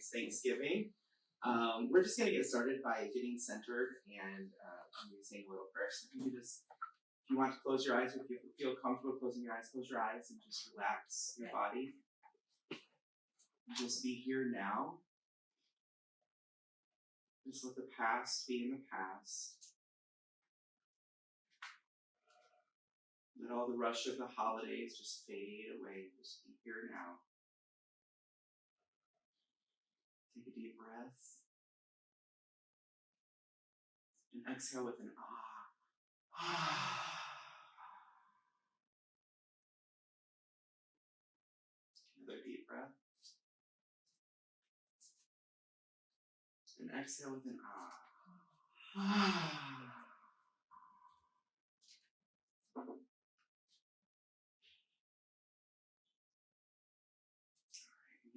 it's Thanksgiving. We're just going to get started by getting centered and I'm going to say a little prayer. So you just, if you want to close your eyes, if you feel comfortable closing your eyes, close your eyes and just relax your body. Just be here now. Just let the past be in the past. Let all the rush of the holidays just fade away. Just be here now. Take a deep breath. And exhale with an ah. Another deep breath. And exhale with an ah.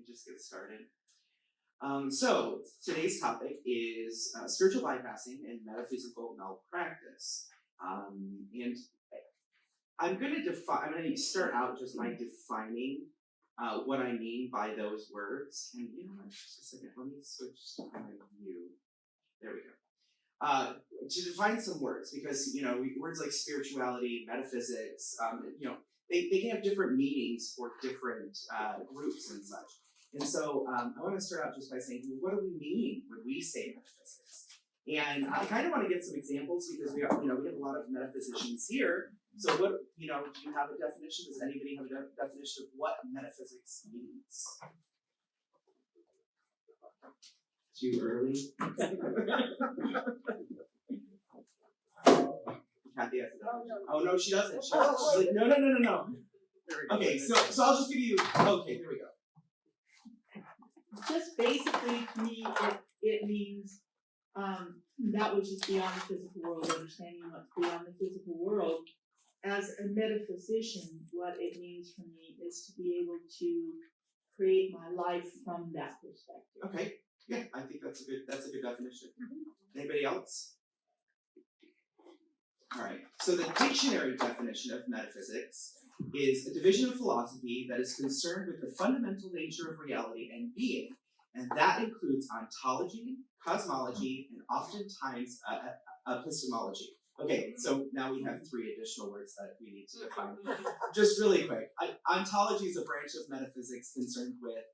Just get started. So today's topic is spiritual bypassing and metaphysical malpractice. And I'm going to start out just by defining what I mean by those words. And you know what, just a second, let me switch to my view. There we go. To define some words, because words like spirituality, metaphysics, they can have different meanings for different groups and such. And so I want to start out just by saying, what do we mean when we say metaphysics? And I kind of want to get some examples because we have a lot of metaphysicians here. So what, do you have a definition? Does anybody have a definition of what metaphysics means? Too early? Kathy has a definition. Oh no, she doesn't. She's like, no. Okay, so I'll just give you, okay, here we go. Just basically, to me, it means that which is beyond the physical world, understanding what's beyond the physical world. As a metaphysician, what it means for me is to be able to create my life from that perspective. Okay, yeah, I think that's a good definition. Anybody else? All right, so the dictionary definition of metaphysics is a division of philosophy that is concerned with the fundamental nature of reality and being, and that includes ontology, cosmology, and oftentimes epistemology. Okay, so now we have 3 additional words that we need to define. Just really quick, ontology is a branch of metaphysics concerned with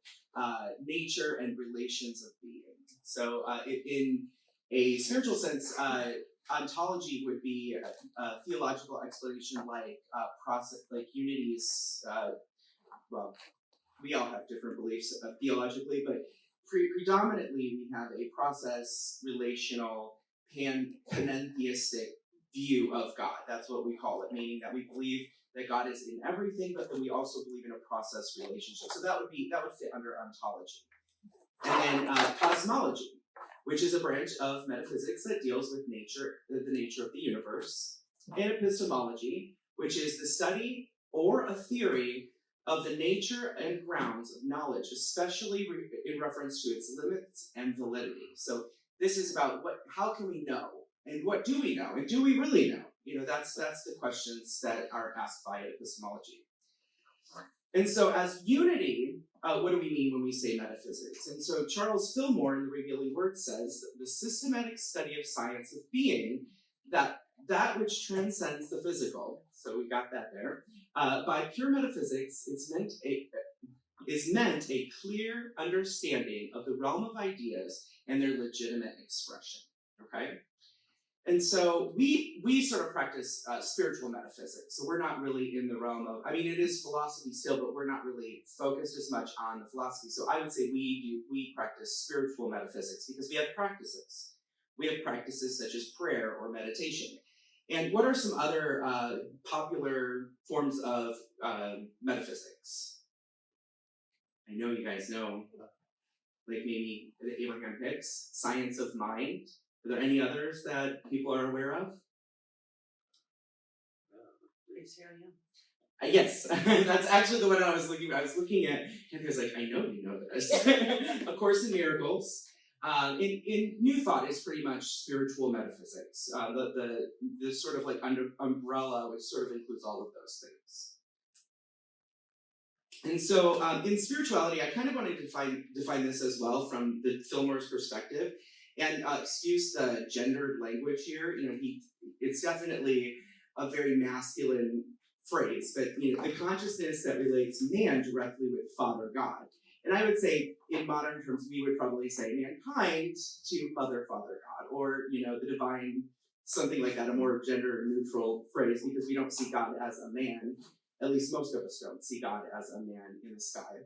nature and relations of being. So in a spiritual sense, ontology would be a theological explanation like Unity's, well, we all have different beliefs theologically, but predominantly we have a process, relational, panentheistic view of God. That's what we call it, meaning that we believe that God is in everything, but then we also believe in a process relationship. So that would fit under ontology. And then cosmology, which is a branch of metaphysics that deals with the nature of the universe, and epistemology, which is the study or a theory of the nature and grounds of knowledge, especially in reference to its limits and validity. So this is about how can we know, and what do we know, and do we really know? That's the questions that are asked by epistemology. And so as Unity, what do we mean when we say metaphysics? And so Charles Fillmore in The Revealing Word says, the systematic study of science of being, that which transcends the physical, so we got that there, by pure metaphysics is meant a clear understanding of the realm of ideas and their legitimate expression, okay? And so we sort of practice spiritual metaphysics. So we're not really in the realm of, it is philosophy still, but we're not really focused as much on the philosophy. So I would say we practice spiritual metaphysics because we have practices. We have practices such as prayer or meditation. And what are some other popular forms of metaphysics? I know you guys know, like maybe the Abraham Hicks, science of mind. Are there any others that people are aware of? Yes, that's actually the one I was looking at, and he was like, I know you know this. A Course in Miracles. In New Thought is pretty much spiritual metaphysics. The sort of like umbrella, which sort of includes all of those things. And so in spirituality, I kind of wanted to define this as well from the Fillmore's perspective. And excuse the gendered language here. It's definitely a very masculine phrase, but the consciousness that relates man directly with Father God. And I would say, in modern terms, we would probably say mankind to Mother, Father God, or the divine, something like that, a more gender neutral phrase, because we don't see God as a man. At least most of us don't see God as a man in the sky.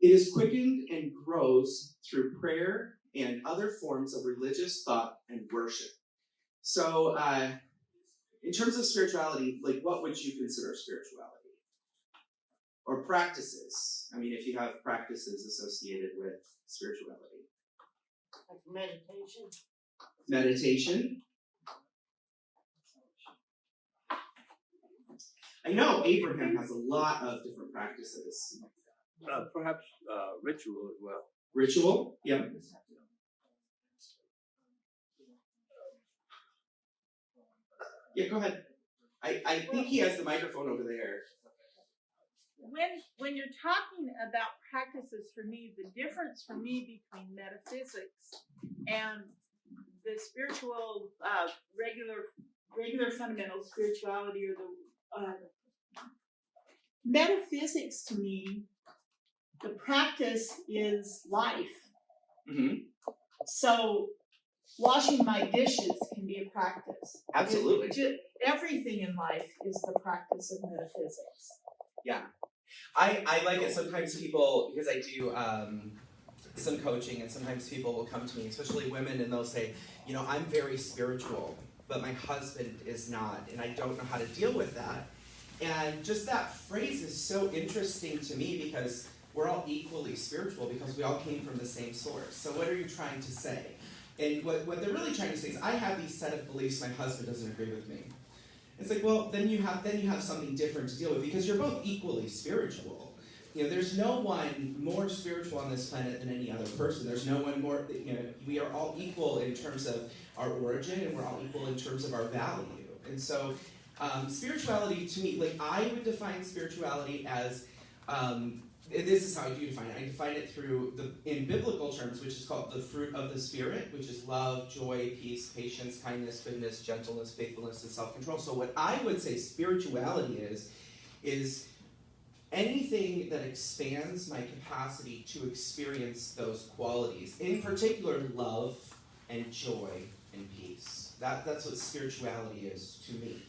It is quickened and grows through prayer and other forms of religious thought and worship. So, in terms of spirituality, what would you consider spirituality? Or practices? I mean, if you have practices associated with spirituality. Like meditation. Meditation. I know Abraham has a lot of different practices. Perhaps ritual as well. Ritual? Yeah. Yeah, go ahead. I think he has the microphone over there. When you're talking about practices, for me, the difference for me between metaphysics and the spiritual, regular fundamental spirituality, or the metaphysics, to me, the practice is life. Mm-hmm. So washing my dishes can be a practice. Absolutely. Everything in life is the practice of metaphysics. Yeah. I like it sometimes people, because I do some coaching, and sometimes people will come to me, especially women, and they'll say, I'm very spiritual, but my husband is not, and I don't know how to deal with that. And just that phrase is so interesting to me, because we're all equally spiritual, because we all came from the same source. So what are you trying to say? And what they're really trying to say is, I have these set of beliefs, my husband doesn't agree with me. It's like, well, then you have something different to deal with, because you're both equally spiritual. There's no one more spiritual on this planet than any other person. There's no one more, we are all equal in terms of our origin, and we're all equal in terms of our value. And so spirituality, to me, I would define spirituality as, this is how I do define it. I define it in biblical terms, which is called the fruit of the Spirit, which is love, joy, peace, patience, kindness, goodness, gentleness, faithfulness, and self-control. So what I would say spirituality is anything that expands my capacity to experience those qualities. In particular, love and joy and peace. That's what spirituality is to me.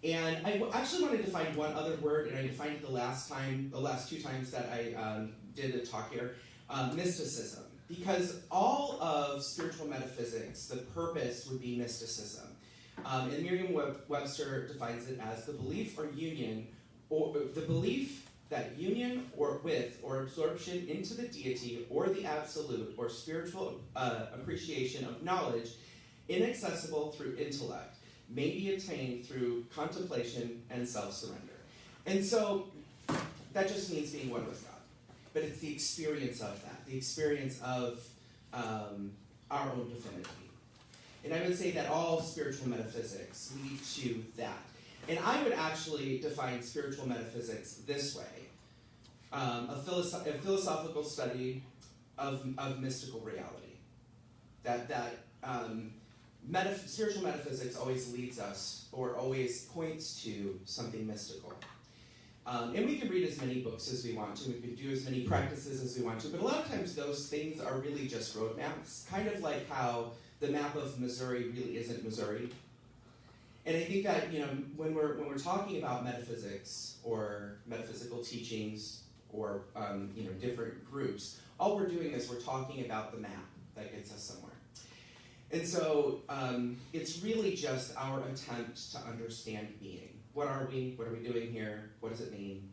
And I actually wanted to find one other word, and I defined it the last two times that I did a talk here, mysticism. Because all of spiritual metaphysics, the purpose would be mysticism. And Merriam-Webster defines it as the belief or union, or the belief that union or with or absorption into the deity or the absolute or spiritual appreciation of knowledge inaccessible through intellect may be attained through contemplation and self-surrender. And so that just means being one with God. But it's the experience of that, the experience of our own divinity. And I would say that all spiritual metaphysics lead to that. And I would actually define spiritual metaphysics this way. A philosophical study of mystical reality. Spiritual metaphysics always leads us, or always points to, something mystical. And we can read as many books as we want to, we can do as many practices as we want to, but a lot of times those things are really just roadmaps, kind of like how the map of Missouri really isn't Missouri. And I think that, when we're talking about metaphysics, or metaphysical teachings, or different groups, all we're doing is we're talking about the map that gets us somewhere. And so it's really just our attempt to understand being. What are we? What are we doing here? What does it mean?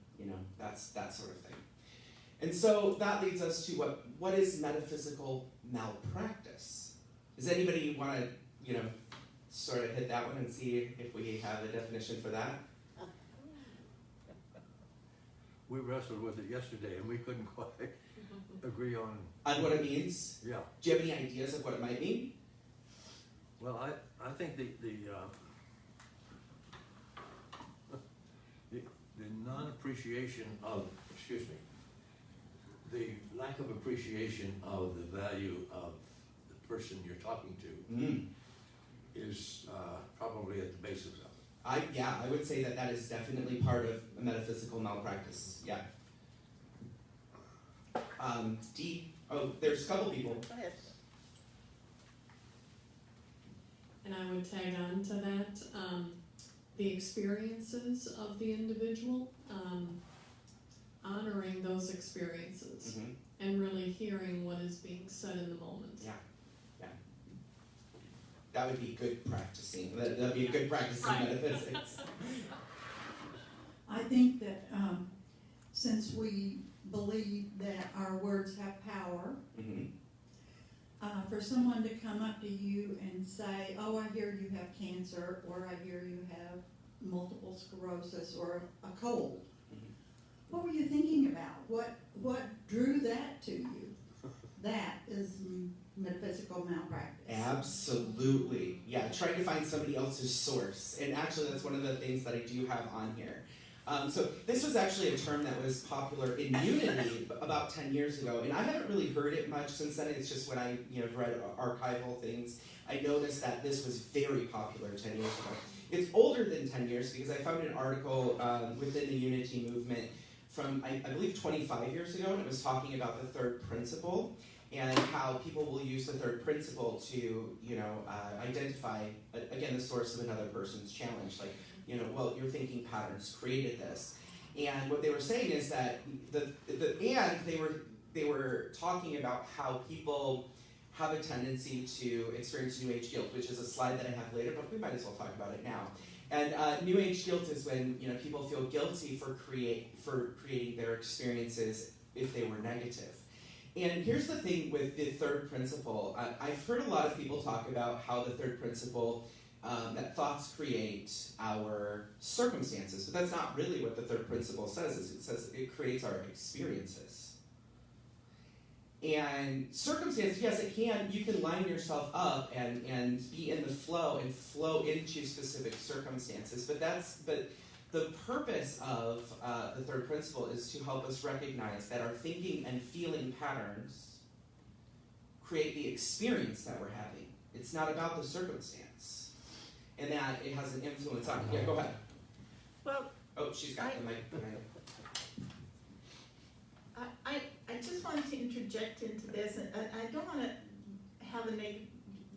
That's that sort of thing. And so that leads us to what is metaphysical malpractice? Does anybody want to, sort of hit that one and see if we have a definition for that? We wrestled with it yesterday, and we couldn't quite agree on what it means? Yeah. Do you have any ideas of what it might mean? Well, I think the appreciation of, the lack of appreciation of the value of the person you're talking to is probably at the basis of it. I would say that is definitely part of a metaphysical malpractice. Yeah. Dee. Oh, there's a couple people. Go ahead. And I would tag on to that, the experiences of the individual, honoring those experiences and really hearing what is being said in the moment. Yeah. That would be good practicing. That'd be a good practice in metaphysics. I think that since we believe that our words have power, for someone to come up to you and say, oh, I hear you have cancer, or I hear you have multiple sclerosis, or a cold. What were you thinking about? What drew that to you? That is metaphysical malpractice. Absolutely. Yeah, trying to find somebody else's source. And actually, that's one of the things that I do have on here. So this was actually a term that was popular in Unity about 10 years ago, and I haven't really heard it much since then. It's just when I read archival things, I noticed that this was very popular 10 years ago. It's older than 10 years because I found an article within the Unity movement from, I believe, 25 years ago, and it was talking about the third principle and how people will use the third principle to, identify, again, the source of another person's challenge. Like, well, your thinking patterns created this. And what they were saying is that they were talking about how people have a tendency to experience New Age guilt, which is a slide that I have later, but we might as well talk about it now. And New Age guilt is when people feel guilty for creating their experiences if they were negative. And here's the thing with the third principle. I've heard a lot of people talk about how the third principle, that thoughts create our circumstances, but that's not really what the third principle says. It says it creates our experiences. And circumstances, yes, it can. You can line yourself up and be in the flow and flow into specific circumstances. But the purpose of the third principle is to help us recognize that our thinking and feeling patterns create the experience that we're having. It's not about the circumstance, and that it has an influence on it. Yeah, go ahead. Well, oh, she's got the mic behind her. I just wanted to interject into this, and I don't want to have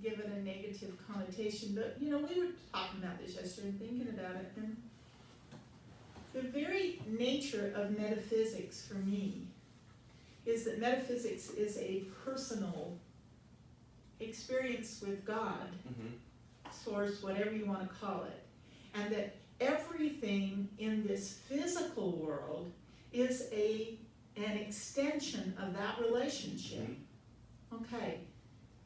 give it a negative connotation, but we were talking about this yesterday and thinking about it, and the very nature of metaphysics for me is that metaphysics is a personal experience with God, source, whatever you want to call it, and that everything in this physical world is an extension of that relationship. Okay,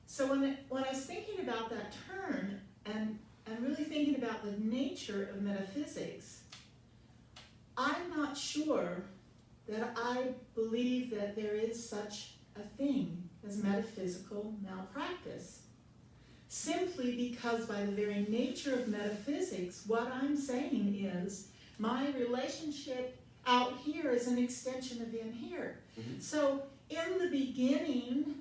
so when I was thinking about that term and really thinking about the nature of metaphysics, I'm not sure that I believe that there is such a thing as metaphysical malpractice. Simply because by the very nature of metaphysics, what I'm saying is my relationship out here is an extension of in here. So in the beginning,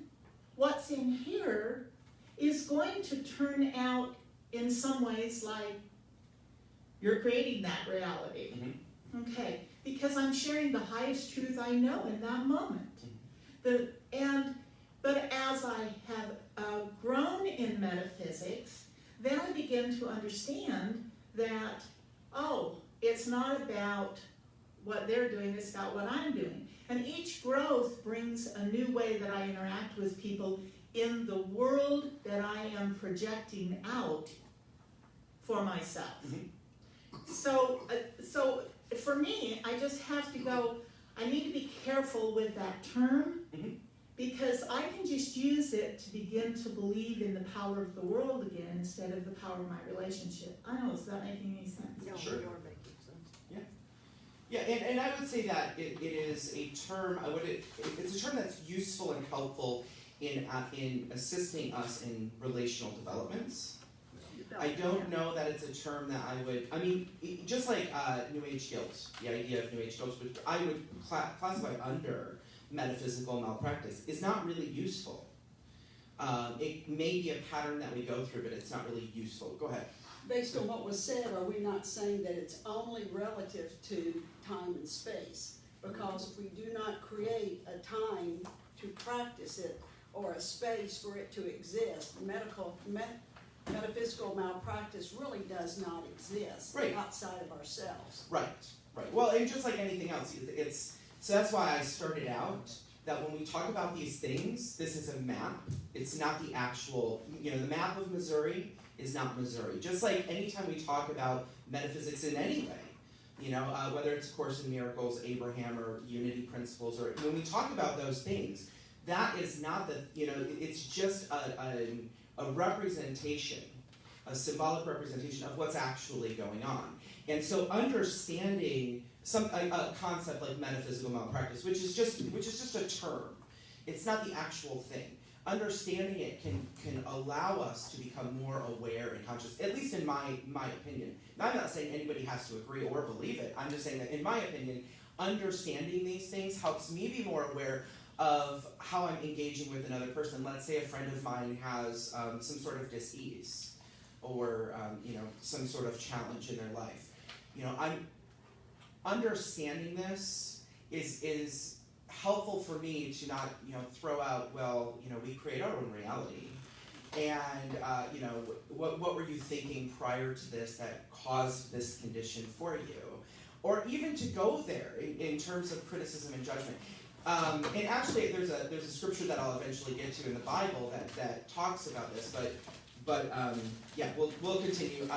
what's in here is going to turn out in some ways like you're creating that reality. Okay, because I'm sharing the highest truth I know in that moment. But as I have grown in metaphysics, then I begin to understand that, it's not about what they're doing, it's about what I'm doing. And each growth brings a new way that I interact with people in the world that I am projecting out for myself. So for me, I just have to go, I need to be careful with that term, because I can just use it to begin to believe in the power of the world again instead of the power of my relationship. I don't know, is that making any sense? no, Sure. you're making sense. Yeah, and I would say that it is a term. It's a term that's useful and helpful in assisting us in relational developments. I don't know that it's a term that I would, I mean, just like New Age guilt, the idea of New Age guilt, which I would classify under metaphysical malpractice, is not really useful. It may be a pattern that we go through, but it's not really useful. Go ahead. Based on what was said, are we not saying that it's only relative to time and space? Because if we do not create a time to practice it, or a space for it to exist, metaphysical malpractice really does not exist outside of ourselves. Right. Well, and just like anything else, so that's why I started out that when we talk about these things, this is a map. It's not the actual, the map of Missouri is not Missouri. Just like anytime we talk about metaphysics in any way, whether it's Course in Miracles, Abraham, or Unity principles, or when we talk about those things, that is not it's just a representation, a symbolic representation of what's actually going on. And so understanding a concept like metaphysical malpractice, which is just a term, it's not the actual thing. Understanding it can allow us to become more aware and conscious, at least in my opinion. Now, I'm not saying anybody has to agree or believe it. I'm just saying that in my opinion, understanding these things helps me be more aware of how I'm engaging with another person. Let's say a friend of mine has some sort of dis-ease or some sort of challenge in their life. I'm understanding this is helpful for me to not throw out, we create our own reality, and what were you thinking prior to this that caused this condition for you, or even to go there in terms of criticism and judgment. And actually, there's a scripture that I'll eventually get to in the Bible that talks about this. But we'll continue.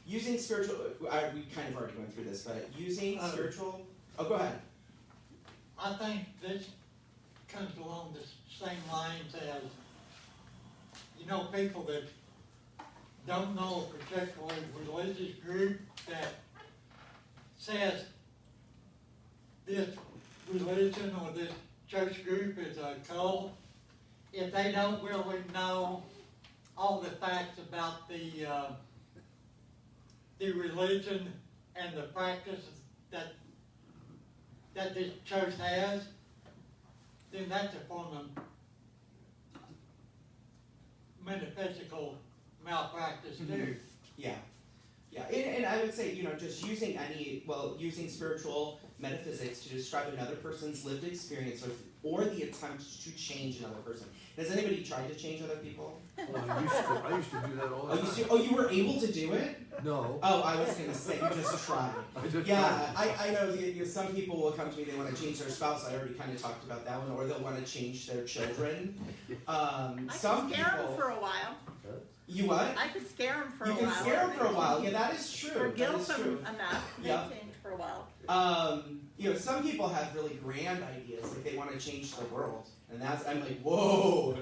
Using spiritual. We kind of already went through this, but using spiritual. Oh, go ahead. I think this comes along the same lines as people that don't know a particular religious group that says this religion or this church group is a cult. If they don't really know all the facts about the religion and the practice that this church has, then that's a form of metaphysical malpractice too. Yeah, and I would say, just using using spiritual metaphysics to describe another person's lived experience or the attempt to change another person. Has anybody tried to change other people? Well, I used to do that all the time. You were able to do it? No. Oh, I was going to say, you just tried. I know some people will come to me, they want to change their spouse. I already kind of talked about that one. Or they'll want to change their children. I could scare them for a while. You what? I could scare them for a while. You can scare them for a while. Yeah, that is true. Or guilt them enough. They change for a while. Some people have really grand ideas, like they want to change the world. And I'm like, whoa,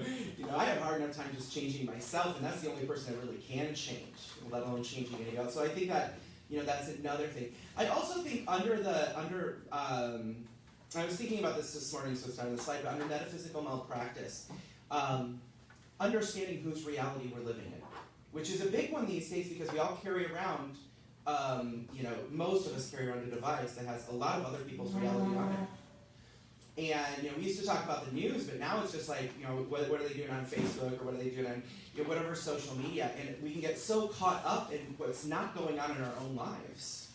I have a hard enough time just changing myself, and that's the only person I really can change, let alone changing anything else. So I think that, that's another thing. I also think I was thinking about this morning, so it's not on the slide, but under metaphysical malpractice, understanding whose reality we're living in, which is a big one these days because we all carry around, most of us carry around a device that has a lot of other people's reality on it. And we used to talk about the news, but now it's just like what are they doing on Facebook or what are they doing on whatever social media, and we can get so caught up in what's not going on in our own lives.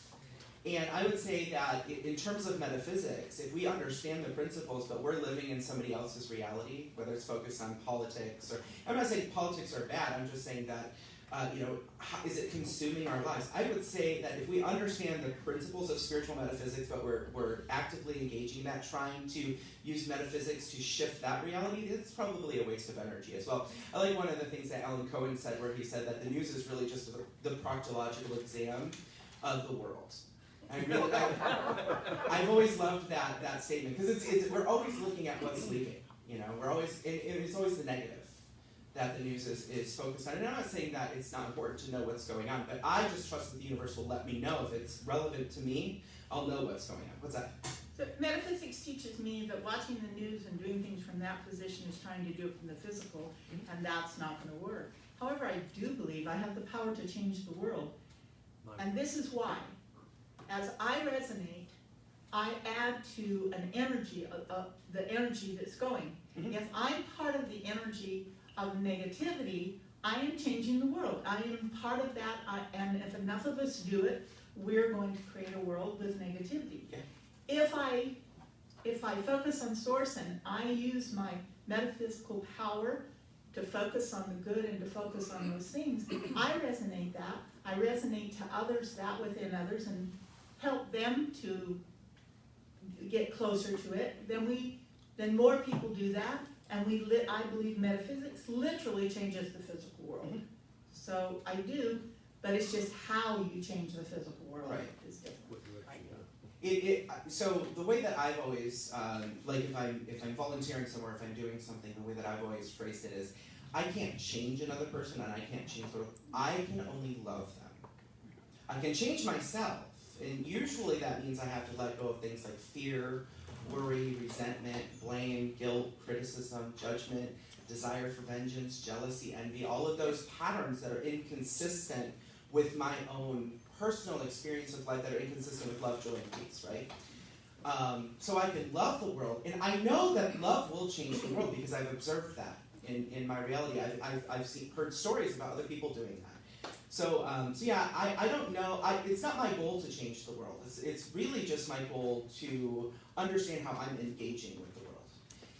And I would say that in terms of metaphysics, if we understand the principles, but we're living in somebody else's reality, whether it's focused on politics or I'm not saying politics are bad. I'm just saying that. How is it consuming our lives? I would say that if we understand the principles of spiritual metaphysics, but we're actively engaging that, trying to use metaphysics to shift that reality, it's probably a waste of energy as well. I like one of the things that Alan Cohen said, where he said that the news is really just the proctological exam of the world. I've always loved that statement because we're always looking at what's leaving. We're always it's always the negative that the news is focused on. And I'm not saying that it's not important to know what's going on, but I just trust that the universe will let me know if it's relevant to me. I'll know what's going on. What's that? So metaphysics teaches me that watching the news and doing things from that position is trying to do it from the physical, and that's not going to work. However, I do believe I have the power to change the world. And this is why. As I resonate, I add to an energy of the energy that's going. Mhm. If I'm part of the energy of negativity, I am changing the world. I am part of that, and if enough of us do it, we're going to create a world with negativity. Yeah. If I focus on source and I use my metaphysical power to focus on the good and to focus on those things, I resonate that. I resonate to others that within others and help them to get closer to it. Then more people do that, and I believe metaphysics literally changes the physical world. Mhm. So I do, but it's just how you change the physical world Right. is different. So the way that I've always, like if I'm volunteering somewhere, if I'm doing something, the way that I've always phrased it is, I can't change another person and I can't change the world. I can only love them. I can change myself, and usually that means I have to let go of things like fear, worry, resentment, blame, guilt, criticism, judgment, desire for vengeance, jealousy, envy, all of those patterns that are inconsistent with my own personal experience of life, that are inconsistent with love, joy, and peace, right? So I can love the world, and I know that love will change the world because I've observed that in my reality. I've heard stories about other people doing that. So yeah, I don't know. It's not my goal to change the world. It's really just my goal to understand how I'm engaging with the world.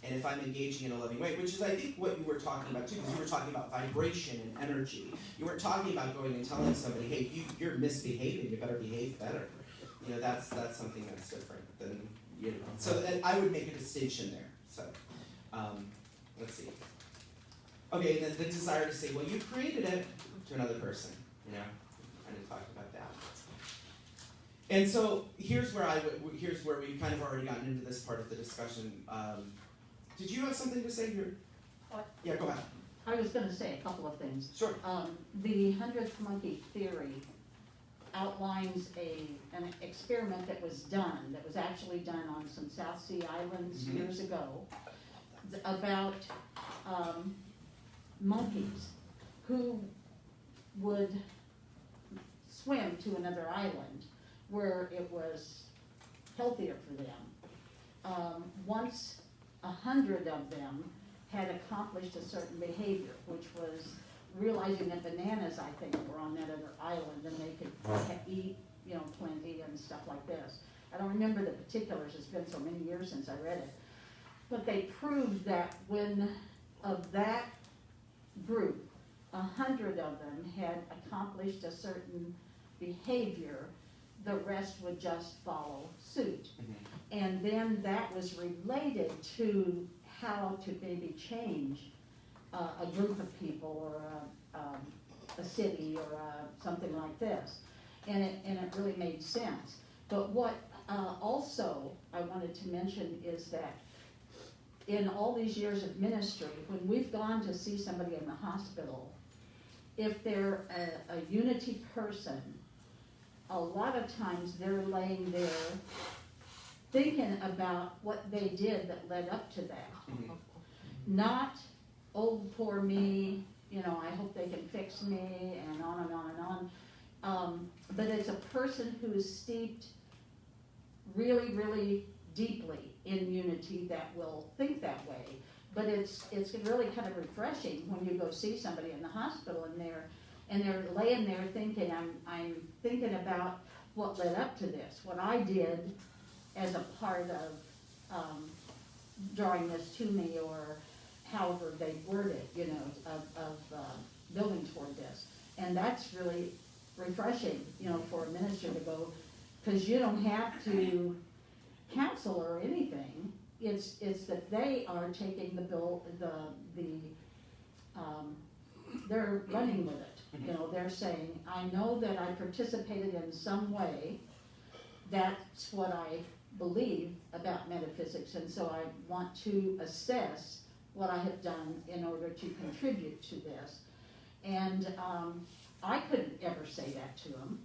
And if I'm engaging in a loving way, which is I think what you were talking about too, because you were talking about vibration and energy. You weren't talking about going and telling somebody, hey, you're misbehaving, you better behave better. You know, that's something that's different than, you know. So I would make a distinction there. So let's see. Okay, and then the desire to say, well, you created it, to another person, you know. I didn't talk about that. And so here's where we've kind of already gotten into this part of the discussion. Did you have something to say here? Yeah, go ahead. I was going to say a couple of things. Sure. The 100th monkey theory outlines an experiment that was actually done on some South Sea islands years ago, about monkeys who would swim to another island where it was healthier for them. Once 100 of them had accomplished a certain behavior, which was realizing that bananas, I think, were on that other island and they could eat, you know, plenty and stuff like this. I don't remember the particulars, it's been so many years since I read it. But they proved that when of that group, 100 of them had accomplished a certain behavior, the rest would just follow suit. And then that was related to how to maybe change a group of people or a city or something like this. And it really made sense. But what also I wanted to mention is that in all these years of ministry, when we've gone to see somebody in the hospital, if they're a Unity person, a lot of times they're laying there thinking about what they did that led up to that. Not, oh, poor me, you know, I hope they can fix me, and on and on and on. But it's a person who is steeped really, really deeply in Unity that will think that way. But it's really kind of refreshing when you go see somebody in the hospital and they're laying there thinking, I'm thinking about what led up to this, what I did as a part of drawing this to me, or however they word it, you know, of building toward this. And that's really refreshing, you know, for a minister to go, because you don't have to counsel or anything. It's that they are taking they're running with it. You know, they're saying, I know that I participated in some way. That's what I believe about metaphysics, and so I want to assess what I have done in order to contribute to this. And I couldn't ever say that to them.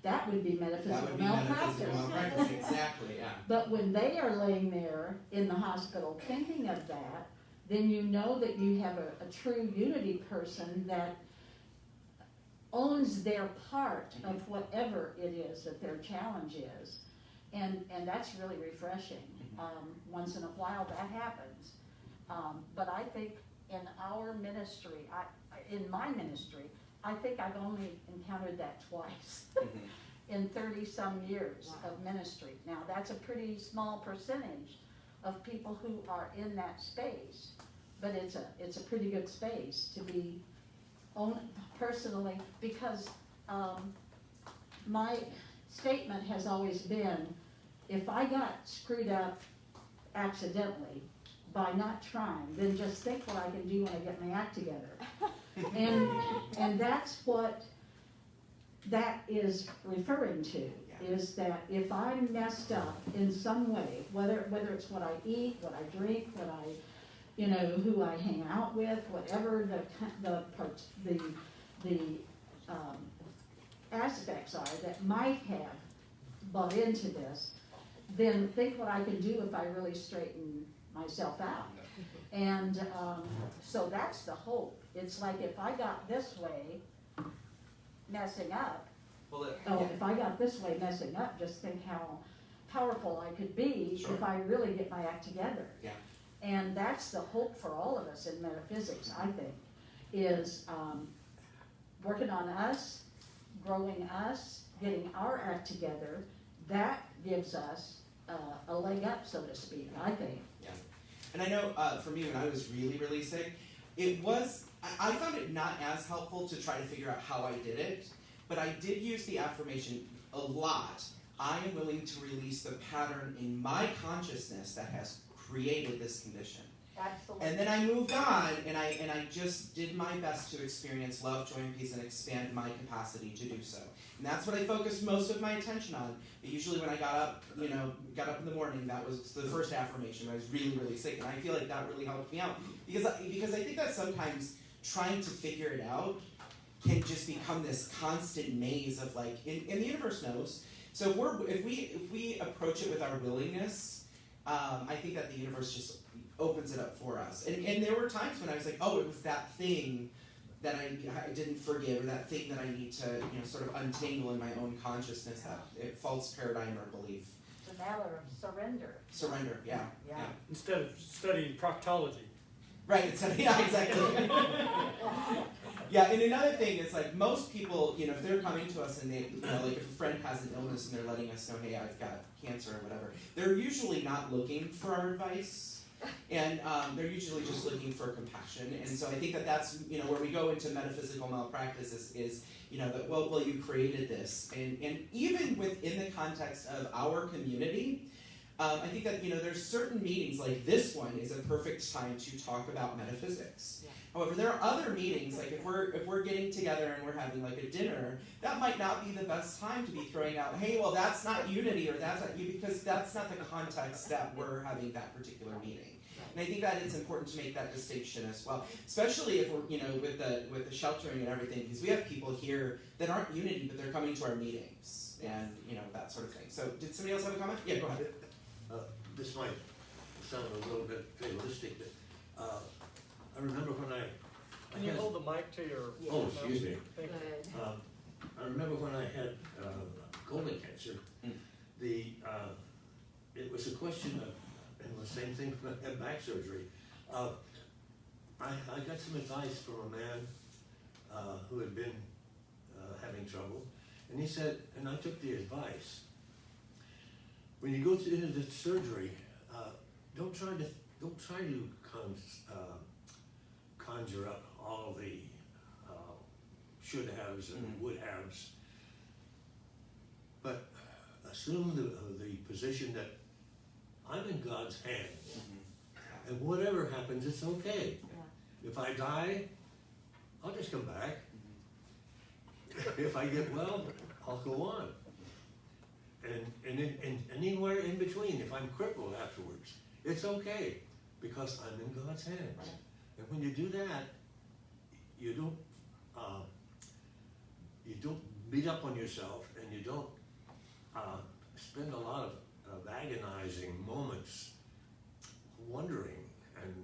That would be metaphysical malpractice. Exactly, yeah. But when they are laying there in the hospital thinking of that, then you know that you have a true unity person that owns their part of whatever it is that their challenge is. And that's really refreshing. Once in a while that happens. But I think in our ministry, in my ministry, I think I've only encountered that twice in 30-some years of ministry. Now, that's a pretty small percentage of people who are in that space, but it's a pretty good space to be owned personally, because my statement has always been, if I got screwed up accidentally by not trying, then just think what I can do when I get my act together. And that's what that is referring to, is that if I'm messed up in some way, whether it's what I eat, what I drink, what I, who I hang out with, whatever the aspects are that might have bought into this, then think what I can do if I really straighten myself out. And so that's the hope. It's like if I got this way messing up, if I got this way messing up, just think how powerful I could be if I really get my act together. Yeah. And that's the hope for all of us in metaphysics, I think, is working on us, growing us, getting our act together. That gives us a leg up, so to speak, I think. Yeah. And I know for me, when I was really, really sick, I found it not as helpful to try to figure out how I did it, but I did use the affirmation a lot. I am willing to release the pattern in my consciousness that has created this condition. Absolutely. And then I moved on, and I just did my best to experience love, joy, and peace, and expand my capacity to do so. And that's what I focused most of my attention on. But usually when I got up in the morning, that was the first affirmation when I was really, really sick. And I feel like that really helped me out. Because I think that sometimes trying to figure it out can just become this constant maze of like, and the universe knows. So if we approach it with our willingness, I think that the universe just opens it up for us. And there were times when I was like, oh, it was that thing that I didn't forgive, or that thing that I need to sort of untangle in my own consciousness, that false paradigm or belief. It's a matter of surrender. Surrender, yeah. Instead of studying proctology. Right, yeah, exactly. Yeah, and another thing is like most people, if they're coming to us and they, like if a friend has an illness and they're letting us know, hey, I've got cancer or whatever, they're usually not looking for our advice. And they're usually just looking for compassion. And so I think that's, where we go into metaphysical malpractice is that, well, you created this. And even within the context of our community, I think that, there's certain meetings, like this one is a perfect time to talk about metaphysics. Yeah. However, there are other meetings, like if we're getting together and we're having like a dinner, that might not be the best time to be throwing out, hey, well, that's not unity, or that's not you, because that's not the context that we're having that particular meeting. And I think that it's important to make that distinction as well, especially if we're, with the sheltering and everything, because we have people here that aren't unity, but they're coming to our meetings and, that sort of thing. So did somebody else have a comment? Yeah, go ahead. This might sound a little bit fatalistic, but I remember when Can you hold the mic to your... Oh, excuse me. Thank you. I remember when I had colon cancer, it was a question of, and the same thing when I had back surgery. I got some advice from a man who had been having trouble, and he said, and I took the advice, when you go into the surgery, don't try to conjure up all the should-haves and would-haves, but assume the position that I'm in God's hands, and whatever happens, it's okay. Yeah. If I die, I'll just come back. If I get well, I'll go on. And anywhere in between, if I'm crippled afterwards, it's okay, because I'm in God's hands. And when you do that, you don't beat up on yourself, and you don't spend a lot of agonizing moments wondering and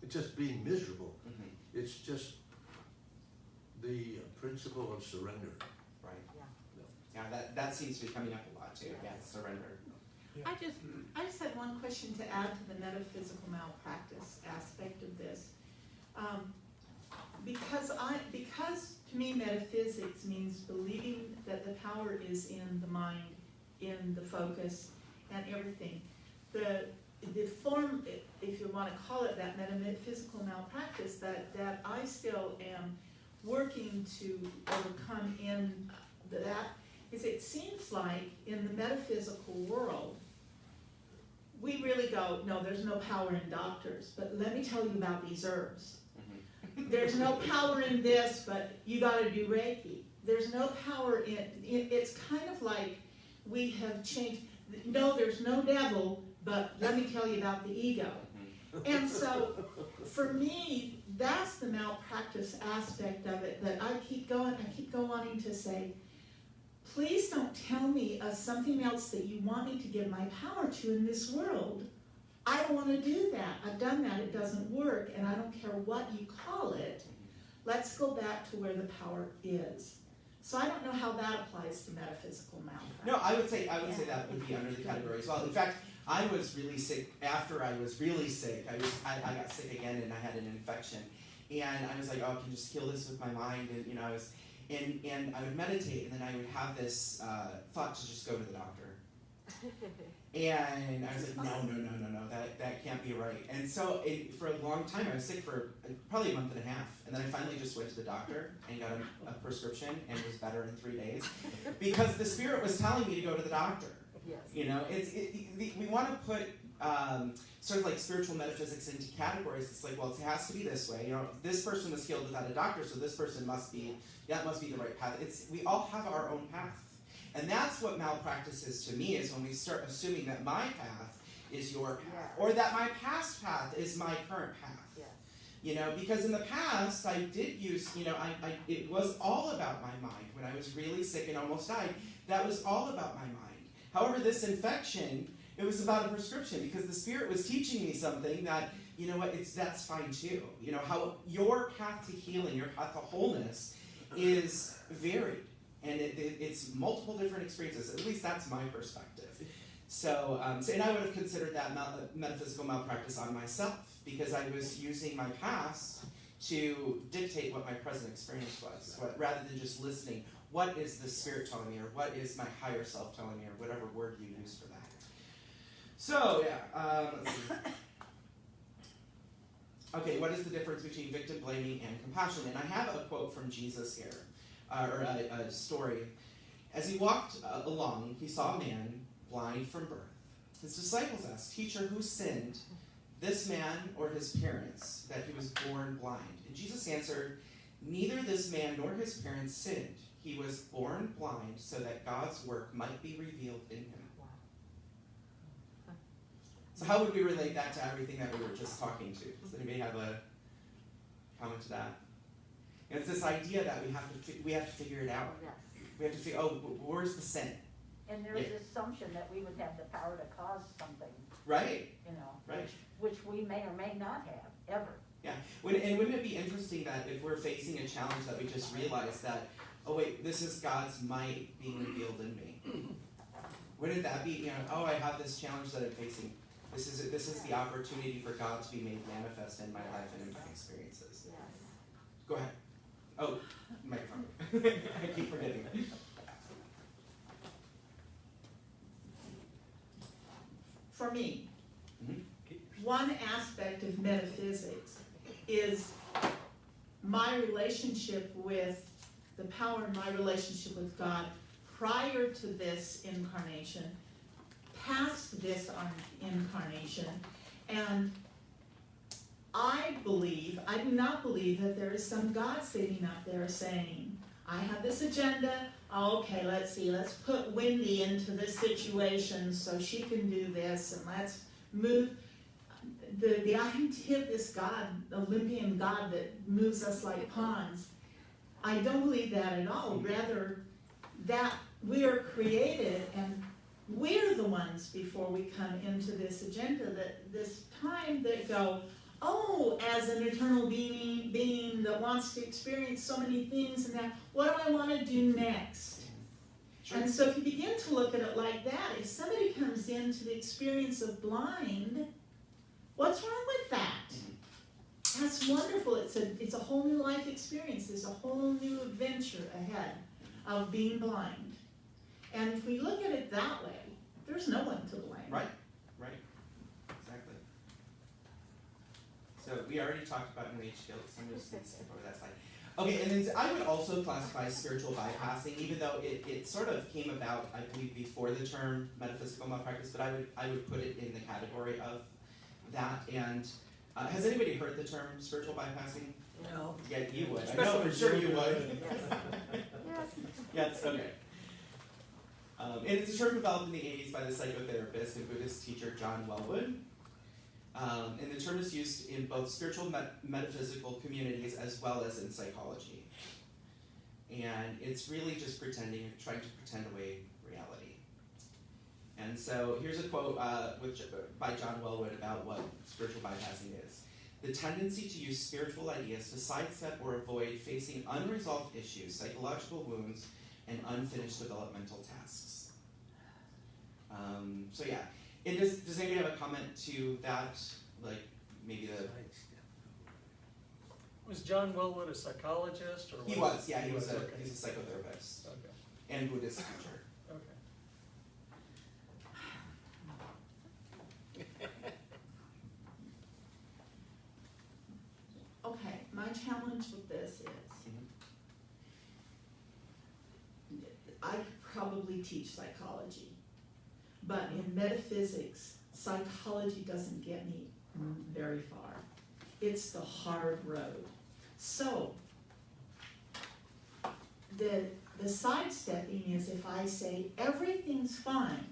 just being miserable. Mhm. It's just the principle of surrender. Right. Yeah. Yeah, that seems to be coming up a lot too. Yeah, surrender. I just had one question to add to the metaphysical malpractice aspect of this. Because to me metaphysics means believing that the power is in the mind, in the focus, and everything. The form, if you want to call it that, metaphysical malpractice, that I still am working to overcome in that, is it seems like in the metaphysical world, we really go, no, there's no power in doctors, but let me tell you about these herbs. There's no power in this, but you gotta do Reiki. There's no power in, it's kind of like we have changed, no, there's no devil, but let me tell you about the ego. And so, for me, that's the malpractice aspect of it that I keep wanting to say, please don't tell me of something else that you want me to give my power to in this world. I don't want to do that. I've done that. It doesn't work, and I don't care what you call it. Let's go back to where the power is. So I don't know how that applies to metaphysical malpractice. No, I would say that would be under the category as well. In fact, I was really sick. After I was really sick, I got sick again, and I had an infection. And I was like, oh, I can just heal this with my mind. And you know, and I would meditate, and then I would have this thought to just go to the doctor. And I was like, no, that can't be right. And so for a long time, I was sick for probably a month and a half. And then I finally just went to the doctor and got a prescription and was better in 3 days. Because the Spirit was telling me to go to the doctor. Yes. You know, we want to put sort of like spiritual metaphysics into categories. It's like, well, it has to be this way. You know, this person was healed without a doctor, so this person must be the right path. We all have our own path. And that's what malpractice is to me, is when we start assuming that my path is your path, or that my past path is my current path. Yes. You know, because in the past I did use, you know, it was all about my mind. When I was really sick and almost died, that was all about my mind. However, this infection, it was about a prescription, because the Spirit was teaching me something that, you know what, that's fine too. You know, how your path to healing, your path to wholeness is varied. And it's multiple different experiences. At least that's my perspective. So and I would have considered that metaphysical malpractice on myself, because I was using my past to dictate what my present experience was, rather than just listening. What is the Spirit telling me, or what is my higher self telling me, or whatever word you use for that. So, yeah, let's see. Okay, what is the difference between victim blaming and compassion? And I have a quote from Jesus here. Or a story. As he walked along, he saw a man blind from birth. His disciples asked, "Teacher, who sinned, this man or his parents, that he was born blind?" And Jesus answered, "Neither this man nor his parents sinned. He was born blind so that God's work might be revealed in him." So how would we relate that to everything that we were just talking to? Does anybody have a comment to that? And it's this idea that we have to figure it out. Yes. We have to figure, where's the sin? And there's this assumption that we would have the power to cause something, Right. you know, Right. which we may or may not have, ever. Yeah. And wouldn't it be interesting that if we're facing a challenge, that we just realize that, oh wait, this is God's might being revealed in me? Wouldn't that be, you know, oh, I have this challenge that I'm facing. This is the opportunity for God to be made manifest in my life and in my experiences. Yes. Go ahead. Oh, microphone. I keep forgetting. For me, Mm-hmm. one aspect of metaphysics is my relationship with the power in my relationship with God prior to this incarnation, past this incarnation, and I do not believe that there is some God sitting up there saying, I have this agenda, okay, let's see, let's put Wendy into this situation so she can do this, and let's move. The idea of this God, Olympian God that moves us like pawns, I don't believe that at all. Rather, that we are created and we're the ones before we come into this agenda, that this time that go, oh, as an eternal being that wants to experience so many things and that, what do I want to do next? Sure. And so if you begin to look at it like that, if somebody comes into the experience of blind, what's wrong with that? That's wonderful. It's a whole new life experience. There's a whole new adventure ahead of being blind. And if we look at it that way, there's no one to blame. Right, exactly. So we already talked about New Age guilt, so I'm just going to skip over that slide. Okay, and then I would also classify spiritual bypassing, even though it sort of came about, I believe, before the term metaphysical malpractice, but I would put it in the category of that. And has anybody heard the term spiritual bypassing? No. Yeah, you would. I know for sure you would. Yes, okay. And it's a term developed in the 80s by the psychotherapist and Buddhist teacher John Wellwood. And the term is used in both spiritual metaphysical communities as well as in psychology. And it's really just trying to pretend away reality. And so here's a quote by John Wellwood about what spiritual bypassing is. The tendency to use spiritual ideas to sidestep or avoid facing unresolved issues, psychological wounds, and unfinished developmental tasks. So yeah, does anybody have a comment to that? Like maybe the... Was John Wellwood a psychologist or? He was, yeah, he's a okay. psychotherapist Okay. and Buddhist teacher. Okay. Okay, my challenge with this is, I could probably teach psychology, but in metaphysics, psychology doesn't get me very far. It's the hard road. So, the sidestepping is if I say everything's fine,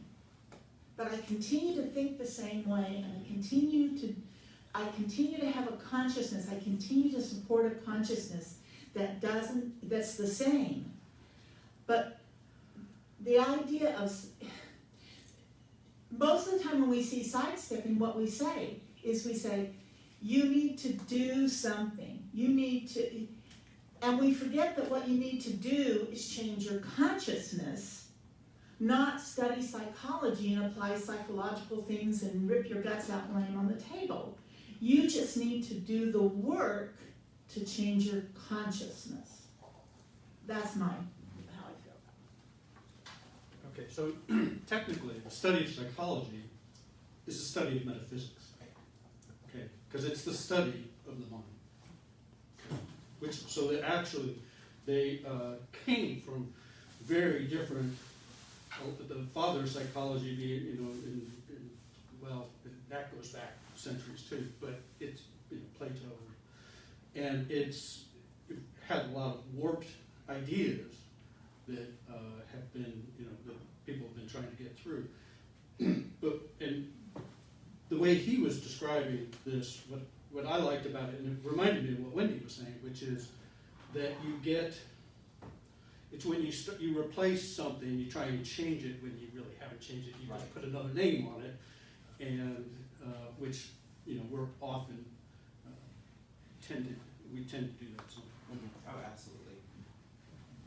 but I continue to think the same way, and I continue to have a consciousness, I continue to support a consciousness that's the same. But the idea of, most of the time when we see sidestepping, what we say is you need to do something. And we forget that what you need to do is change your consciousness, not study psychology and apply psychological things and rip your guts out and lay them on the table. You just need to do the work to change your consciousness. That's how I feel. Okay, so technically, the study of psychology is a study of metaphysics. Okay, because it's the study of the mind. So that actually they came from very different. The father of psychology being, that goes back centuries too. But it's Plato, and it had a lot of warped ideas that have been, that people have been trying to get through. And the way he was describing this, what I liked about it, and it reminded me of what Wendy was saying, which is that it's when you replace something, you try and change it when you really haven't changed it, you just put another name on it, and which, we're often we tend to do that. So. Oh, absolutely.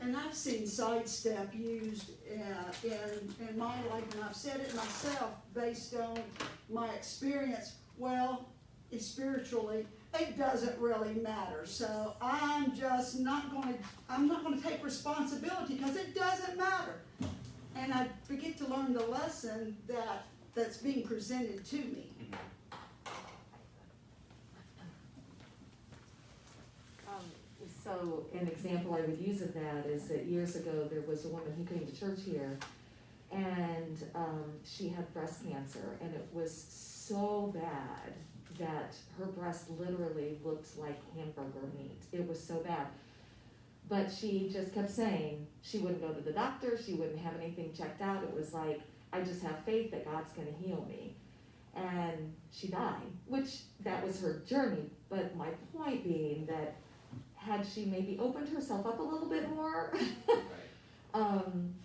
And I've seen sidestep used in my life, and I've said it myself based on my experience. Well, spiritually, it doesn't really matter. So I'm just not going to take responsibility because it doesn't matter. And I forget to learn the lesson that's being presented to me. So an example I would use of that is that years ago there was a woman who came to church here, and she had breast cancer, and it was so bad that her breast literally looked like hamburger meat. It was so bad. But she just kept saying she wouldn't go to the doctor, she wouldn't have anything checked out. It was like, I just have faith that God's going to heal me. And she died, which that was her journey. But my point being that had she maybe opened herself up a little bit more,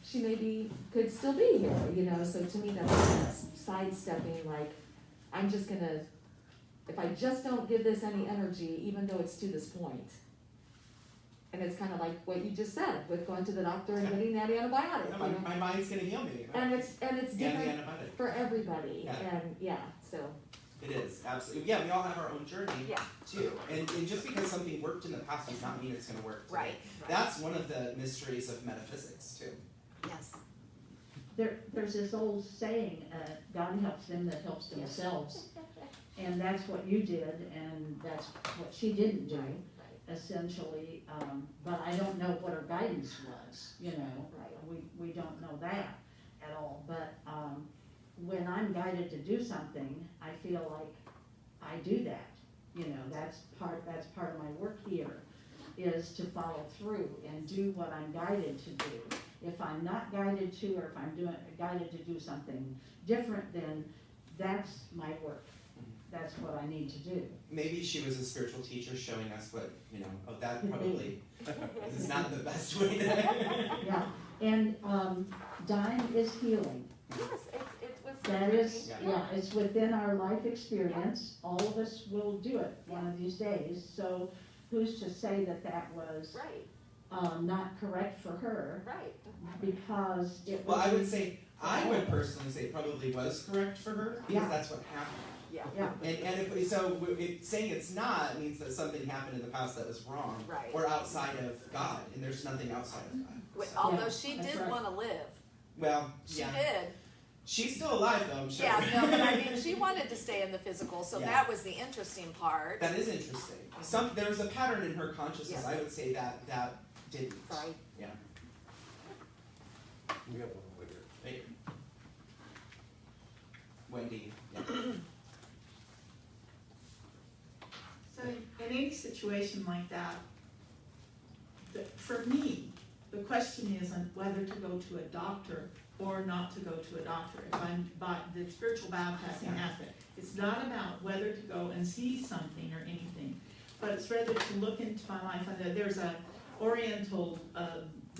she maybe could still be here, So to me, that's sidestepping, like, I'm just gonna if I just don't give this any energy, even though it's to this point. And it's kind of like what you just said, with going to the doctor and getting that antibiotic. Yeah, my mind's gonna heal me. And it's And the different antibiotic. for everybody, Yeah. and yeah, so, It is, absolutely. Yeah, we all have our own journey yeah. too. And just because something worked in the past does not mean it's gonna work today. Right. That's one of the mysteries of metaphysics too. Yes. There's this old saying, God helps them that helps themselves. And that's what you did, and that's what she didn't do, essentially. But I don't know what her guidance was, you know. We don't know that at all. But when I'm guided to do something, I feel like I do that. You know, that's part of my work here, is to follow through and do what I'm guided to do. If I'm not guided to, or if I'm guided to do something different, then that's my work. That's what I need to do. Maybe she was a spiritual teacher showing us what, that probably is not the best way to. Yeah, and dying is healing. Yes, it was. That is, yeah, it's within our life experience. All of us will do it one of these days. So who's to say that was Right, not correct for her? right. Because it Well, was. I would personally say it probably was correct for her, because Yeah. that's what happened. Yeah. Yeah, And saying it's not means that something happened in the past that was wrong. Right. Or outside of God, and there's nothing outside of God. So- Although Yeah, she that's did right. wanna live, Well, she yeah, did. she's still alive though, I'm sure. Yeah, no, but I mean, she wanted to stay in the physical, so Yeah. that was the interesting part. That is interesting. There's a pattern in her consciousness, Yes. I would say that didn't. Right. Yeah. We have one over here. Right. Wendy, yeah. So in any situation like that, for me, the question isn't whether to go to a doctor or not to go to a doctor. If I'm by the spiritual bypassing aspect, it's not about whether to go and see something or anything, but it's rather to look into my life. And there's a Oriental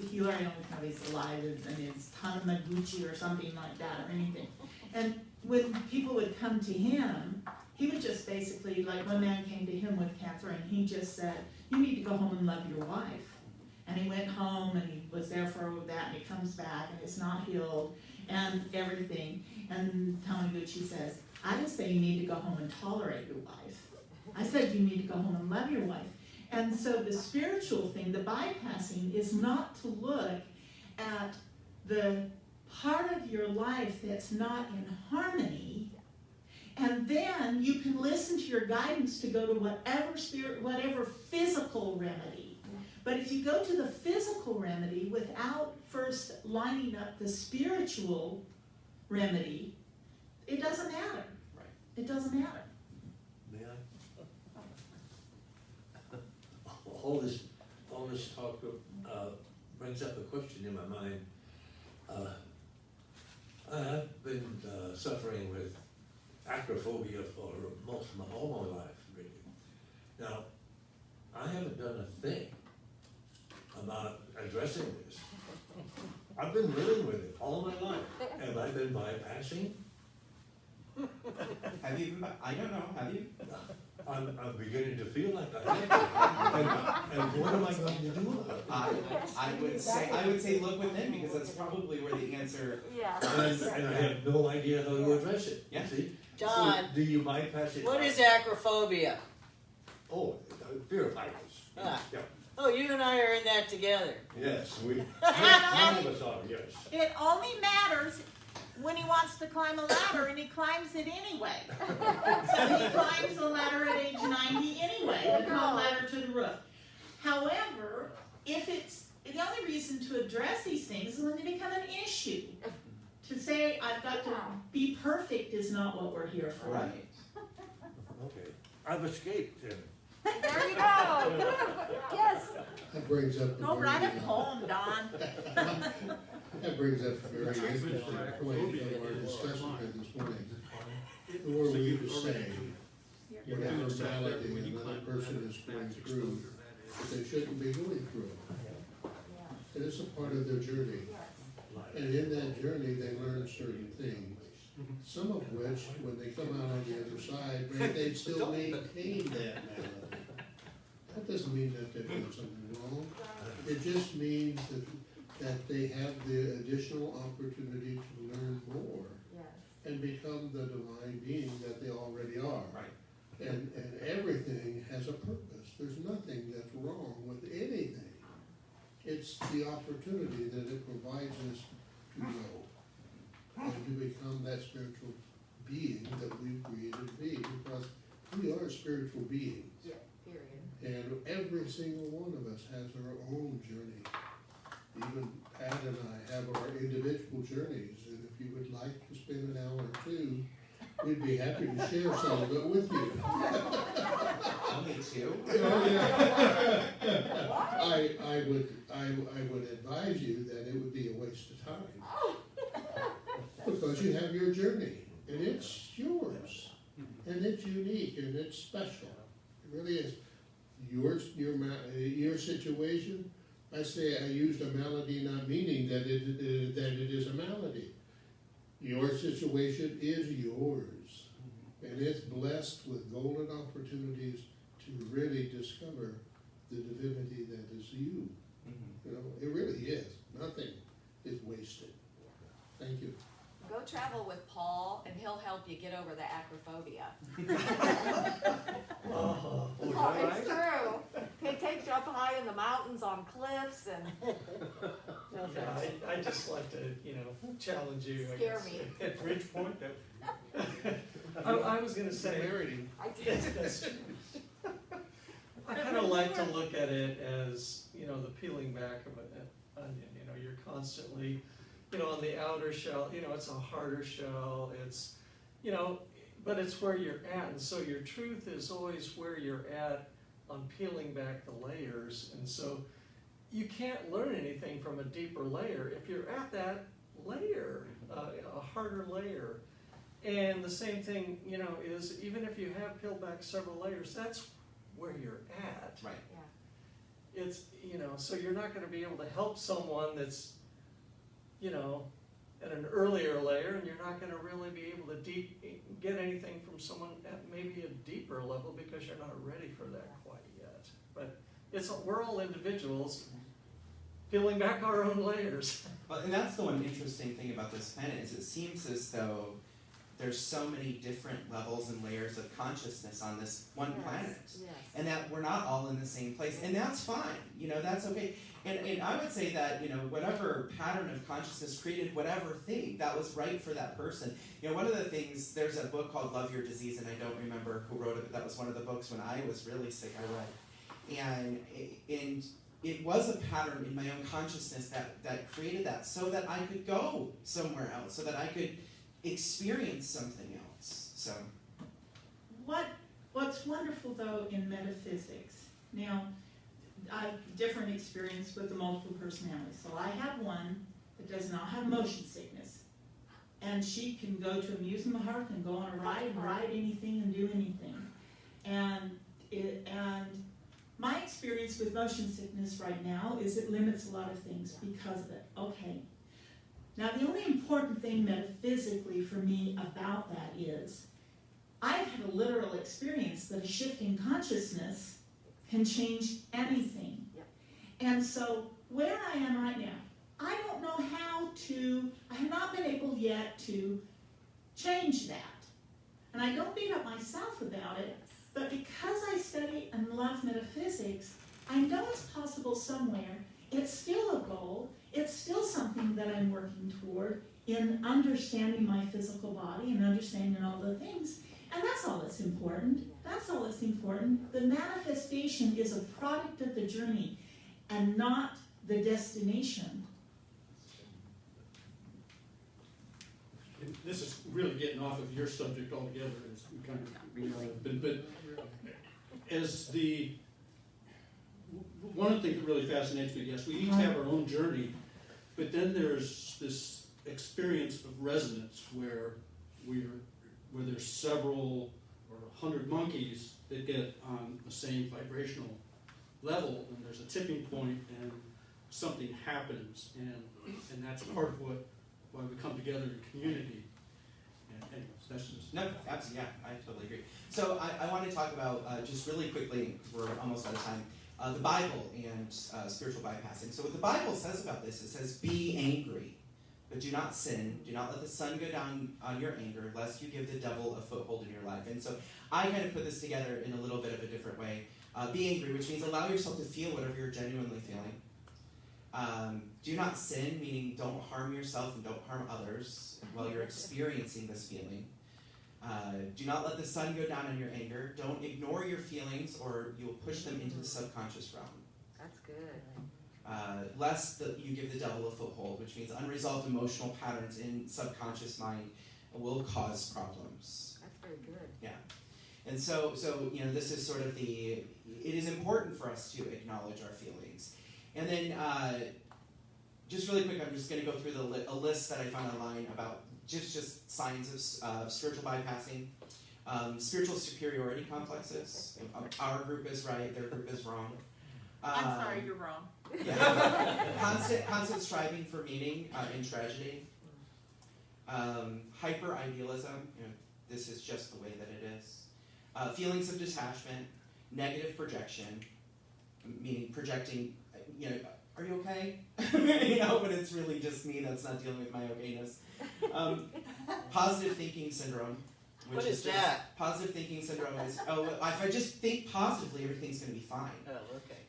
healer, I don't know if he's alive, and it's Tanamaguchi or something like that or anything. And when people would come to him, he would just basically, like one man came to him with cancer and he just said, you need to go home and love your wife. And he went home and he was there for that, and he comes back and it's not healed and everything. And Tanamaguchi says, I didn't say you need to go home and tolerate your wife. I said you need to go home and love your wife. And so the spiritual thing, the bypassing, is not to look at the part of your life that's not in harmony, and then you can listen to your guidance to go to whatever physical remedy. But if you go to the physical remedy without first lining up the spiritual remedy, it doesn't matter. Right. It doesn't matter. May I? All this talk brings up a question in my mind. I've been suffering with acrophobia for all my life, really. Now, I haven't done a thing about addressing this. I've been living with it all my life. Have I been bypassing? Have you, I don't know, have you? I'm beginning to feel like I have. And what am I going to do about it? I would say look within, because that's probably where the answer And I have no idea how to address it, you Yeah. see? John, So do you bypass it? what is acrophobia? Oh, fear of heights. Ah. Yeah. Oh, you and I are in that together. Yes, many of us are, yes. It only matters when he wants to climb a ladder, and he climbs it anyway. So he climbs the ladder at age 90 anyway, the tall ladder to the roof. However, if it's, the only reason to address these things is when they become an issue. To say, I've got to be perfect is not what we're here for. right. Okay. I've escaped him. There you go. Yes. That brings up Go write a poem, Don. that brings up a very interesting point of our discussion here this morning. Who are we to say whatever malady another person is going through that they shouldn't be going through? It is a part of their journey. And in that journey, they learn certain things. some of which, when they come out on the other side, they still maintain that malady. That doesn't mean that they've done something wrong. It just means that they have the additional opportunity to learn more Yes. and become the divine being that they already are. Right. And everything has a purpose. There's nothing that's wrong with anything. It's the opportunity that it provides us to grow and to become that spiritual being that we've created to be, because we are spiritual beings. Yeah, period. And every single one of us has our own journey. Even Pat and I have our individual journeys, and if you would like to spend an hour or two, we'd be happy to share some of it with you. Only two? Oh, yeah. I would advise you that it would be a waste of time. Because you have your journey, and it's yours, and it's unique, and it's special. It really is. Your situation, I say I used a malady not meaning that it is a malady. Your situation is yours, and it's blessed with golden opportunities to really discover the divinity that is you. You know, it really is. Nothing is wasted. Thank you. Go travel with Paul, and he'll help you get over the acrophobia. Oh, It's true. He takes you up high in the mountains on cliffs and. yeah, I just like to, challenge you. I Scare guess. me. At Bridgeport, I was gonna say. I did. I kind of like to look at it as, the peeling back of an onion. You're constantly, on the outer shell, it's a harder shell. It's, but it's where you're at. And so your truth is always where you're at on peeling back the layers. And so you can't learn anything from a deeper layer if you're at that layer, a harder layer. And the same thing, is even if you have peeled back several layers, that's where you're at. Right. Yeah. It's, so you're not going to be able to help someone that's, at an earlier layer, and you're not going to really be able to get anything from someone at maybe a deeper level because you're not ready for that quite yet. But we're all individuals peeling back our own layers. Well, and that's the one interesting thing about this planet is it seems as though there's so many different levels and layers of consciousness on this one planet. Yes. And that we're not all in the same place. And that's fine. That's okay. And I would say that, whatever pattern of consciousness created whatever thing that was right for that person. One of the things, there's a book called Love Your Disease, and I don't remember who wrote it, but that was one of the books when I was really sick I read. And it was a pattern in my own consciousness that created that so that I could go somewhere else, so that I could experience something else. So What's wonderful though in metaphysics, now I have different experience with the multiple personalities. So I have one that does not have motion sickness, and she can go to amusement park and go on a ride and ride anything and do anything. And my experience with motion sickness right now is it limits a lot of things because of it. Okay. Now the only important thing metaphysically for me about that is I've had a literal experience that a shift in consciousness can change anything. Yep. And so where I am right now, I don't know I have not been able yet to change that. And I don't beat up myself about it, but because I study and love metaphysics, I know it's possible somewhere. It's still a goal. It's still something that I'm working toward in understanding my physical body and understanding all the things. And that's all that's important. That's all that's important. The manifestation is a product of the journey and not the destination. And this is really getting off of your subject altogether, as we kind of, but as one of the things that really fascinates me, yes, we each have our own journey, but then there's this experience of resonance where there's several or 100 monkeys that get on the same vibrational level, and there's a tipping point, and something happens, and that's part of why we come together in community. Anyways, that's just. No, absolutely, yeah, I totally agree. So I want to talk about, just really quickly, because we're almost out of time, the Bible and spiritual bypassing. So what the Bible says about this, it says, be angry, but do not sin. Do not let the sun go down on your anger, lest you give the devil a foothold in your life. And so I kind of put this together in a little bit of a different way. Be angry, which means allow yourself to feel whatever you're genuinely feeling. Do not sin, meaning don't harm yourself and don't harm others while you're experiencing this feeling. Do not let the sun go down on your anger. Don't ignore your feelings or you'll push them into the subconscious realm. That's good. Lest you give the devil a foothold, which means unresolved emotional patterns in subconscious mind will cause problems. That's very good. Yeah. And so this is sort of it is important for us to acknowledge our feelings. And then just really quick, I'm just going to go through a list that I found online about just signs of spiritual bypassing. Spiritual superiority complexes. Our group is right, their group is wrong. I'm sorry, you're wrong. Yeah. Constant striving for meaning in tragedy. Hyper-idealism. This is just the way that it is. Feelings of detachment. Negative projection. Meaning projecting, are you okay? But it's really just me that's not dealing with my okayness. Positive thinking syndrome. What is that? Positive thinking syndrome is, if I just think positively, everything's going to be fine. Oh, okay.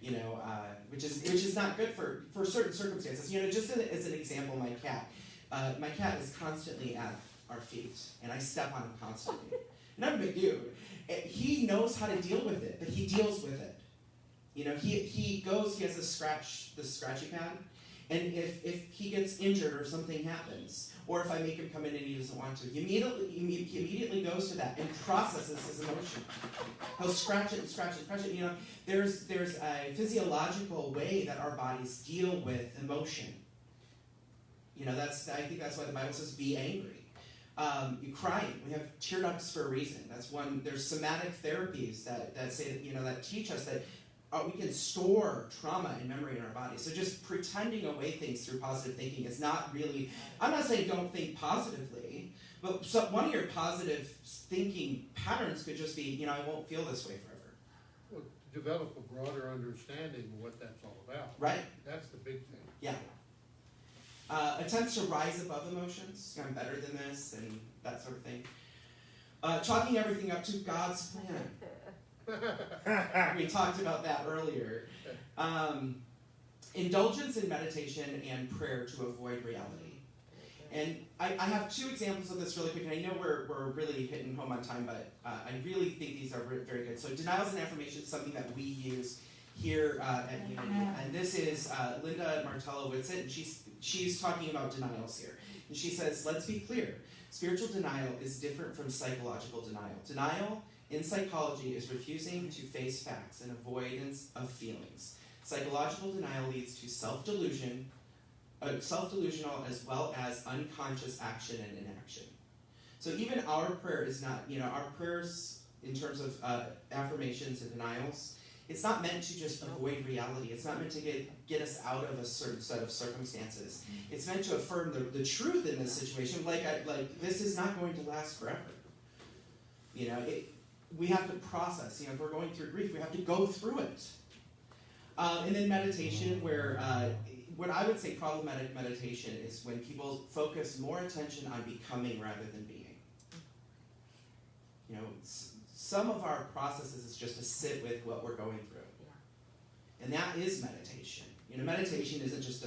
Which is not good for certain circumstances. Just as an example, my cat is constantly at our feet, and I step on him constantly. Not a big deal. He knows how to deal with it, but he deals with it. He has the scratchy pad, and if he gets injured or something happens, or if I make him come in and he doesn't want to, he immediately goes to that and processes his emotion. He'll scratch it and scratch it and scratch it. There's a physiological way that our bodies deal with emotion. I think that's why the Bible says be angry. You crying. We have tear ducts for a reason. That's one. There's somatic therapies that say that that teach us that we can store trauma and memory in our body. So just pretending away things through positive thinking is not really. I'm not saying don't think positively, but one of your positive thinking patterns could just be, I won't feel this way forever. Well, develop a broader understanding of what that's all about. Right. That's the big thing. Yeah. Attempts to rise above emotions. I'm better than this, and that sort of thing. Chalking everything up to God's plan. We talked about that earlier. Indulgence in meditation and prayer to avoid reality. And I have two examples of this really quick, and I know we're really hitting home on time, but I really think these are very good. So denials and affirmations is something that we use here at Unity. And this is Linda Martello-Whitsitt, and she's talking about denials here. And she says, let's be clear. Spiritual denial is different from psychological denial. Denial in psychology is refusing to face facts and avoidance of feelings. Psychological denial leads to self-delusional as well as unconscious action and inaction. So even our prayer is not, our prayers in terms of affirmations and denials, it's not meant to just avoid reality. It's not meant to get us out of a certain set of circumstances. It's meant to affirm the truth in this situation. Like this is not going to last forever. We have to process. If we're going through grief, we have to go through it. And then meditation, where what I would say problematic meditation is when people focus more attention on becoming rather than being. Some of our processes is just to sit with what we're going through. And that is meditation. Meditation isn't just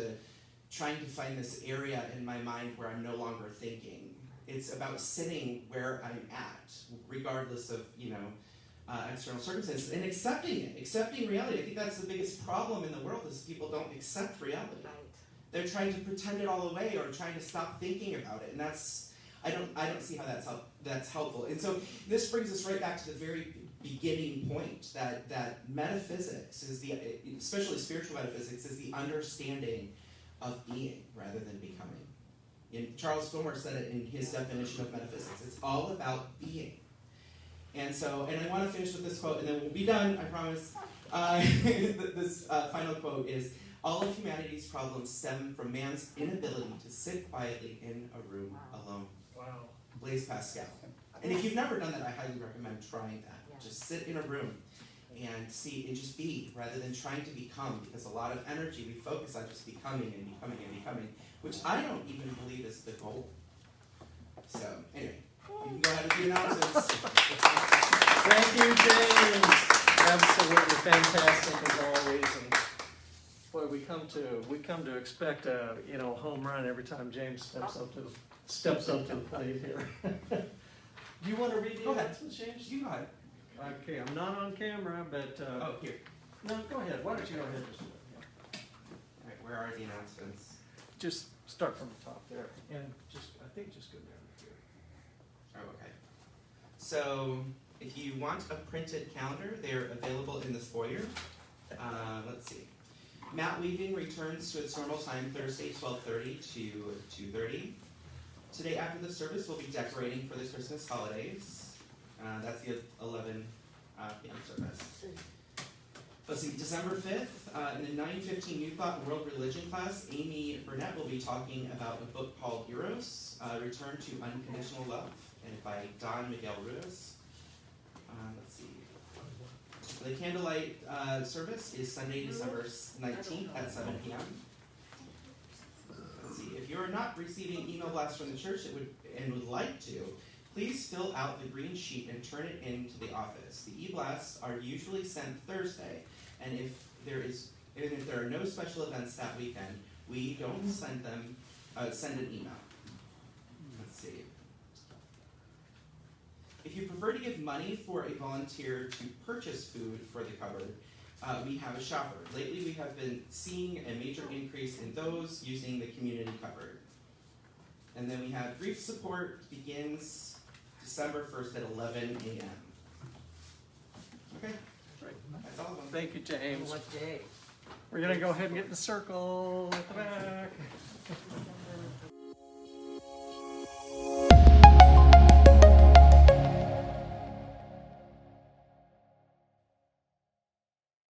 trying to find this area in my mind where I'm no longer thinking. It's about sitting where I'm at, regardless of, external circumstances, and accepting reality. I think that's the biggest problem in the world is people don't accept reality. Right. They're trying to pretend it all away or trying to stop thinking about it, and I don't see how that's helpful. And so this brings us right back to the very beginning point that metaphysics is especially spiritual metaphysics, is the understanding of being rather than becoming. And Charles Fillmore said it in his definition of metaphysics. It's all about being. And I want to finish with this quote, and then we'll be done, I promise. This final quote is, all of humanity's problems stem from man's inability to sit quietly in a room alone. Wow. Blaise Pascal. And if you've never done that, I highly recommend trying that. Just sit in a room and see and just be rather than trying to become, because a lot of energy we focus on just becoming and becoming and becoming, which I don't even believe is the goal. So anyway, you can go ahead and do announcements. Thank you, James. Absolutely fantastic as always. And boy, we come to expect a home run every time James steps up to the plate here. Do you want to read the announcements, James? You go ahead. Okay, I'm not on camera, but Oh, here. no, go ahead. Why don't you go ahead and just do it? Yeah. All right, where are the announcements? Just start from the top there, and I think just go down here. Oh, okay. So if you want a printed calendar, they're available in this foyer. Let's see. Mat weaving returns to its normal time Thursday, 12:30 to 2:30. Today after the service, we'll be decorating for the Christmas holidays. That's the 11 p.m. service. Let's see, December 5th, in the 9:15 New Thought and World Religion class, Amy Burnett will be talking about a book called Eros, Return to Unconditional Love, and by Don Miguel Ruiz. Let's see. The candlelight service is Sunday, December 19th at 7 p.m. Let's see, if you're not receiving email blasts from the church and would like to, please fill out the green sheet and turn it into the office. The e-blasts are usually sent Thursday, and if there are no special events that weekend, we don't send an email. Let's see. If you prefer to give money for a volunteer to purchase food for the cupboard, we have a shopper. Lately we have been seeing a major increase in those using the community cupboard. And then we have grief support begins December 1st at 11 a.m. Okay, Right. that's all of them. Thank you, James. What day? We're gonna go ahead and get in the circle at the back.